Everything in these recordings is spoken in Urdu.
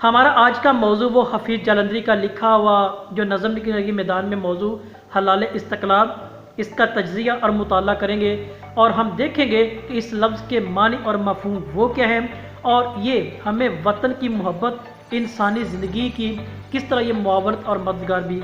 ہمارا آج کا موضوع وہ حفیظ جالندھری کا لکھا ہوا جو نظم کی میدان میں موضوع حلال استقلال، اس کا تجزیہ اور مطالعہ کریں گے، اور ہم دیکھیں گے کہ اس لفظ کے معنی اور مفہوم وہ کیا ہیں، اور یہ ہمیں وطن کی محبت، انسانی زندگی کی کس طرح یہ معاونت اور مددگار بھی۔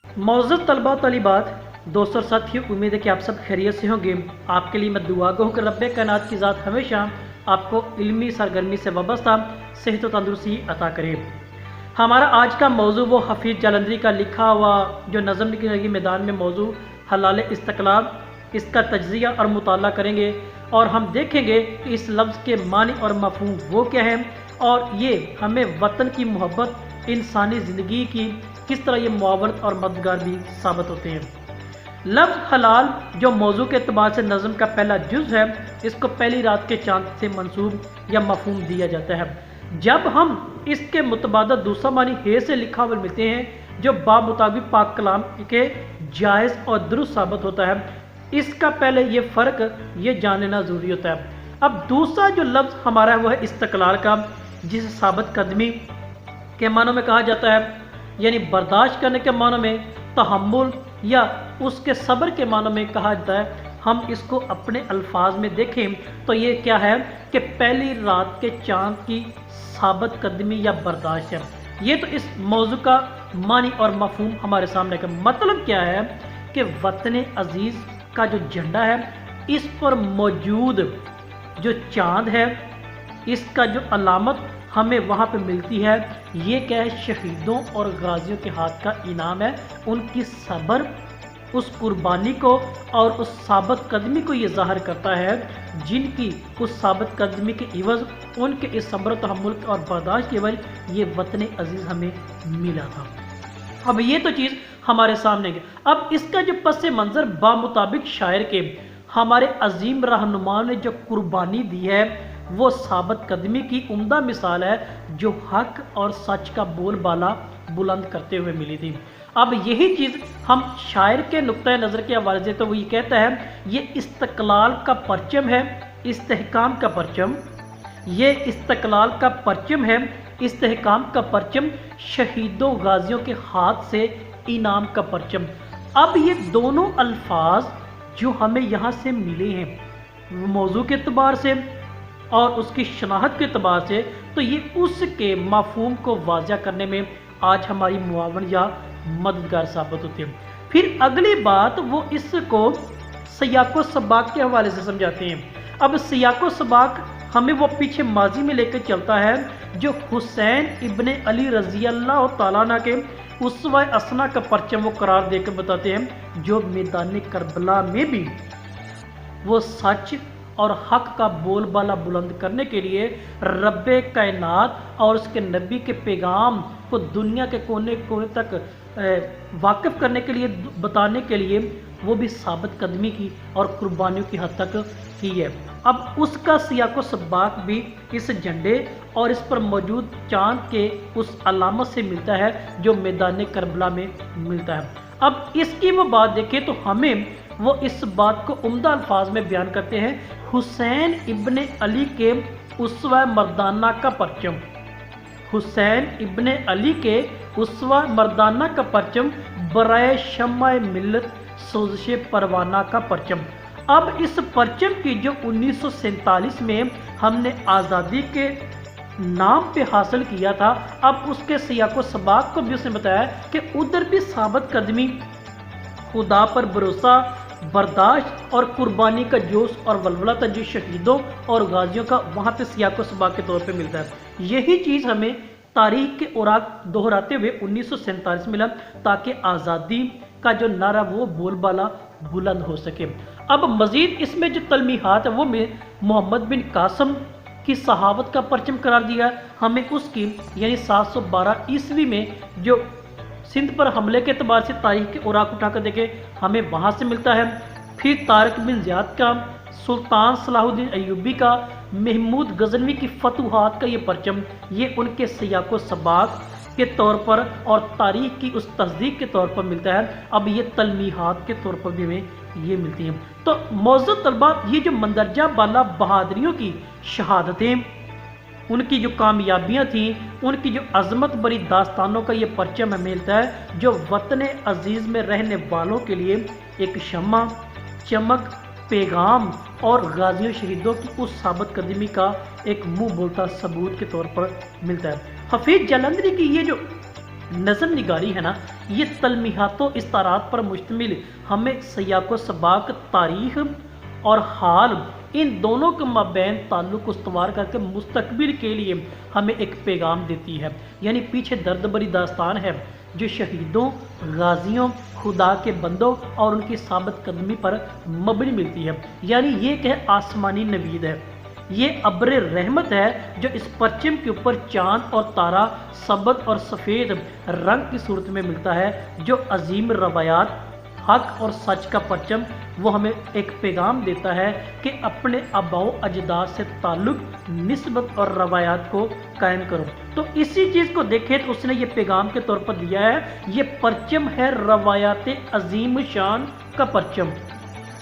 معزز طلباء طالبات، دوستوں اور ساتھیوں، امید ہے کہ آپ سب خیریت سے ہوں گے۔ آپ کے لیے میں دعا گو ہوں کہ رب کائنات کی ذات ہمیشہ آپ کو علمی سرگرمی سے وابستہ صحت و تندرستی عطا کرے۔ ہمارا آج کا موضوع وہ حفیظ جالندھری کا لکھا ہوا جو نظم کی میدان میں موضوع حلال استقلال، اس کا تجزیہ اور مطالعہ کریں گے، اور ہم دیکھیں گے کہ اس لفظ کے معنی اور مفہوم وہ کیا ہیں، اور یہ ہمیں وطن کی محبت، انسانی زندگی کی کس طرح یہ معاونت اور مددگار بھی ثابت ہوتے ہیں۔ لفظ حلال جو موضوع کے اعتبار سے نظم کا پہلا جز ہے، اس کو پہلی رات کے چاند سے منسوب یا مفہوم دیا جاتا ہے۔ جب ہم اس کے متبادل دوسرا معنی ہے سے لکھا ہوا ملتے ہیں جو بمطابق پاک کلام کے جائز اور درست ثابت ہوتا ہے، اس کا پہلے یہ فرق یہ جاننا ضروری ہوتا ہے۔ اب دوسرا جو لفظ ہمارا ہے وہ ہے استقلال کا، جسے ثابت قدمی کے معنوں میں کہا جاتا ہے، یعنی برداشت کرنے کے معنوں میں، تحمل یا اس کے صبر کے معنوں میں کہا جاتا ہے۔ ہم اس کو اپنے الفاظ میں دیکھیں تو یہ کیا ہے کہ پہلی رات کے چاند کی ثابت قدمی یا برداشت ہے۔ یہ تو اس موضوع کا معنی اور مفہوم ہمارے سامنے کا مطلب کیا ہے کہ وطن عزیز کا جو جھنڈا ہے، اس پر موجود جو چاند ہے، اس کا جو علامت ہمیں وہاں پہ ملتی ہے، یہ کیا ہے؟ شہیدوں اور غازیوں کے ہاتھ کا انعام ہے۔ ان کی صبر، اس قربانی کو اور اس ثابت قدمی کو یہ ظاہر کرتا ہے، جن کی اس ثابت قدمی کے عوض، ان کے اس صبر و تحمل اور برداشت کے عوض یہ وطن عزیز ہمیں ملا تھا۔ اب یہ تو چیز ہمارے سامنے ہے۔ اب اس کا جو پس منظر بمطابق شاعر کے ہمارے عظیم رہنما نے جو قربانی دی ہے، وہ ثابت قدمی کی عمدہ مثال ہے جو حق اور سچ کا بول بالا بلند کرتے ہوئے ملی تھی۔ اب یہی چیز ہم شاعر کے نقطۂ نظر کے حوالے سے تو وہ یہ کہتا ہے، یہ استقلال کا پرچم ہے، استحکام کا پرچم، یہ استقلال کا پرچم ہے، استحکام کا پرچم، شہیدوں غازیوں کے ہاتھ سے انعام کا پرچم۔ اب یہ دونوں الفاظ جو ہمیں یہاں سے ملے ہیں موضوع کے اعتبار سے اور اس کی شناخت کے اعتبار سے، تو یہ اس کے مفہوم کو واضح کرنے میں آج ہماری معاون یا مددگار ثابت ہوتے ہیں۔ پھر اگلی بات وہ اس کو سیاق و سباق کے حوالے سے سمجھاتے ہیں۔ اب سیاق و سباق ہمیں وہ پیچھے ماضی میں لے کر چلتا ہے جو حسین ابن علی رضی اللہ تعالیٰ عنہ کے اسوہ حسنہ کا پرچم وہ قرار دے کر بتاتے ہیں، جو میدان کربلا میں بھی وہ سچ اور حق کا بول بالا بلند کرنے کے لیے رب کائنات اور اس کے نبی کے پیغام کو دنیا کے کونے کونے تک واقف کرنے کے لیے، بتانے کے لیے وہ بھی ثابت قدمی کی اور قربانیوں کی حد تک کی ہے۔ اب اس کا سیاق و سباق بھی اس جھنڈے اور اس پر موجود چاند کے اس علامت سے ملتا ہے جو میدان کربلا میں ملتا ہے۔ اب اس کی وہ بات دیکھیں تو ہمیں وہ اس بات کو عمدہ الفاظ میں بیان کرتے ہیں، حسین ابن علی کے اسوہ مردانہ کا پرچم، حسین ابن علی کے اسوہ مردانہ کا پرچم، برائے شمع ملت سوزش پروانہ کا پرچم۔ اب اس پرچم کی جو 1947 میں ہم نے آزادی کے نام پہ حاصل کیا تھا، اب اس کے سیاق و سباق کو بھی اس نے بتایا کہ ادھر بھی ثابت قدمی، خدا پر بھروسہ، برداشت اور قربانی کا جوش اور ولولہ تھا جو شہیدوں اور غازیوں کا وہاں پہ سیاق و سباق کے طور پہ ملتا ہے۔ یہی چیز ہمیں تاریخ کے اوراق دہراتے ہوئے 1947 ملا تاکہ آزادی کا جو نعرہ وہ بول بالا بلند ہو سکے۔ اب مزید اس میں جو تلمیحات ہے وہ میں محمد بن قاسم کی صحاوت کا پرچم قرار دیا، ہمیں اس کی یعنی 712 عیسوی میں جو سندھ پر حملے کے اعتبار سے تاریخ کے اوراق اٹھا کر دیکھیں ہمیں وہاں سے ملتا ہے۔ پھر طارق بن زیاد کا، سلطان صلاح الدین ایوبی کا، محمود غزنوی کی فتوحات کا یہ پرچم، یہ ان کے سیاق و سباق کے طور پر اور تاریخ کی اس تصدیق کے طور پر ملتا ہے۔ اب یہ تلمیحات کے طور پر بھی ہمیں یہ ملتی ہیں۔ تو معزز طلباء، یہ جو مندرجہ بالا بہادریوں کی شہادتیں، ان کی جو کامیابیاں تھیں، ان کی جو عظمت بری داستانوں کا یہ پرچم ہمیں ملتا ہے، جو وطن عزیز میں رہنے والوں کے لیے ایک شمع، چمک، پیغام اور غازیوں شہیدوں کی اس ثابت قدمی کا ایک منہ بولتا ثبوت کے طور پر ملتا ہے۔ حفیظ جلندری کی یہ جو نظم نگاری ہے نا، یہ تلمیحات و استعارات پر مشتمل ہمیں سیاق و سباق، تاریخ اور حال، ان دونوں کے مابین تعلق استوار کر کے مستقبل کے لیے ہمیں ایک پیغام دیتی ہے۔ یعنی پیچھے درد بری داستان ہے جو شہیدوں، غازیوں، خدا کے بندوں اور ان کی ثابت قدمی پر مبنی ملتی ہے۔ یعنی یہ کہ آسمانی نوید ہے، یہ ابر رحمت ہے جو اس پرچم کے اوپر چاند اور تارا سبز اور سفید رنگ کی صورت میں ملتا ہے، جو عظیم روایات، حق اور سچ کا پرچم، وہ ہمیں ایک پیغام دیتا ہے کہ اپنے آباء و اجداد سے تعلق، نسبت اور روایات کو قائم کرو۔ تو اسی چیز کو دیکھیں تو اس نے یہ پیغام کے طور پر دیا ہے، یہ پرچم ہے روایات عظیم شان کا پرچم،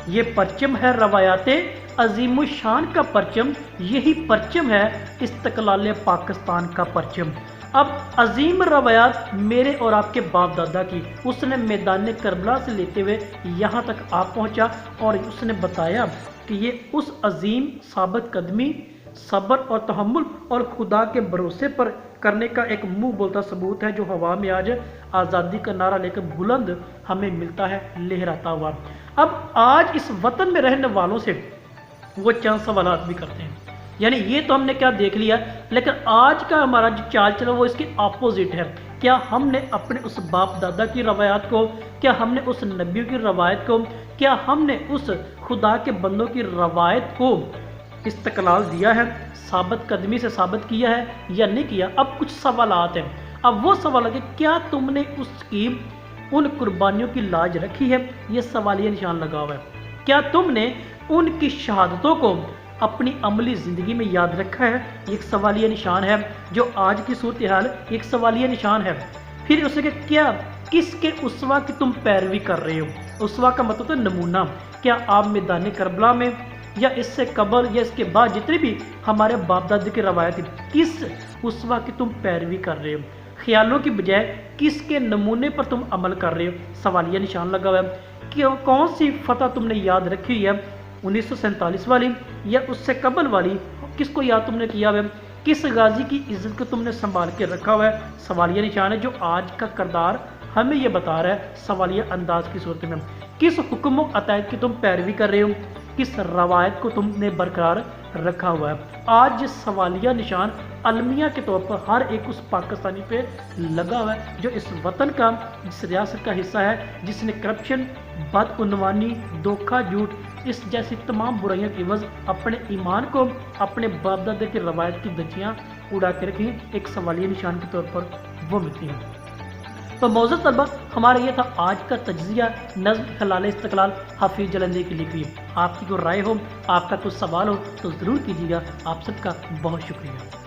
یہ پرچم ہے روایات عظیم الشان کا پرچم، یہی پرچم ہے استقلال پاکستان کا پرچم۔ اب عظیم روایات میرے اور آپ کے باپ دادا کی، اس نے میدان کربلا سے لیتے ہوئے یہاں تک آپ پہنچا، اور اس نے بتایا کہ یہ اس عظیم ثابت قدمی، صبر اور تحمل اور خدا کے بھروسے پر کرنے کا ایک منہ بولتا ثبوت ہے، جو ہوا میں آج آزادی کا نعرہ لے کر بلند ہمیں ملتا ہے لہراتا ہوا۔ اب آج اس وطن میں رہنے والوں سے وہ چند سوالات بھی کرتے ہیں۔ یعنی یہ تو ہم نے کیا دیکھ لیا، لیکن آج کا ہمارا جو چال چلا وہ اس کے اپوزٹ ہے۔ کیا ہم نے اپنے اس باپ دادا کی روایات کو، کیا ہم نے اس نبیوں کی روایت کو، کیا ہم نے اس خدا کے بندوں کی روایت کو استقلال دیا ہے، ثابت قدمی سے ثابت کیا ہے یا نہیں کیا؟ اب کچھ سوالات ہیں۔ اب وہ سوال ہے کہ کیا تم نے اس کی ان قربانیوں کی لاج رکھی ہے؟ یہ سوالیہ نشان لگا ہوا ہے۔ کیا تم نے ان کی شہادتوں کو اپنی عملی زندگی میں یاد رکھا ہے؟ ایک سوالیہ نشان ہے، جو آج کی صورتحال ایک سوالیہ نشان ہے۔ پھر اسے کہ کیا کس کے اسوہ کی تم پیروی کر رہے ہو؟ اسوہ کا مطلب ہے نمونہ۔ کیا آپ میدان کربلا میں یا اس سے قبل یا اس کے بعد جتنے بھی ہمارے باپ دادی کی روایت ہے، کس اسوہ کی تم پیروی کر رہے ہو؟ خیالوں کی بجائے کس کے نمونے پر تم عمل کر رہے ہو؟ سوالیہ نشان لگا ہوا ہے۔ کہ کون سی فتح تم نے یاد رکھی ہے، 1947 والی یا اس سے قبل والی؟ کس کو یاد تم نے کیا ہوا ہے؟ کس غازی کی عزت کو تم نے سنبھال کے رکھا ہوا ہے؟ سوالیہ نشان ہے، جو آج کا کردار ہمیں یہ بتا رہا ہے سوالیہ انداز کی صورت میں۔ کس حکم و عطیت کی تم پیروی کر رہے ہو؟ کس روایت کو تم نے برقرار رکھا ہوا ہے؟ آج یہ سوالیہ نشان المیہ کے طور پر ہر ایک اس پاکستانی پہ لگا ہوا ہے جو اس وطن کا، اس ریاست کا حصہ ہے، جس نے کرپشن، بدعنوانی، دھوکہ، جھوٹ، اس جیسی تمام برائیوں کی عوض اپنے ایمان کو، اپنے باپ دادے کی روایت کی دھجیاں اڑا کے رکھی، ایک سوالیہ نشان کے طور پر وہ ملتی ہیں۔ تو معزز طلبہ، ہمارا یہ تھا آج کا تجزیہ نظم خلال استقلال حفیظ جلندری کی لکھی۔ آپ کی کوئی رائے ہو، آپ کا کوئی سوال ہو تو ضرور کیجیے گا۔ آپ سب کا بہت شکریہ۔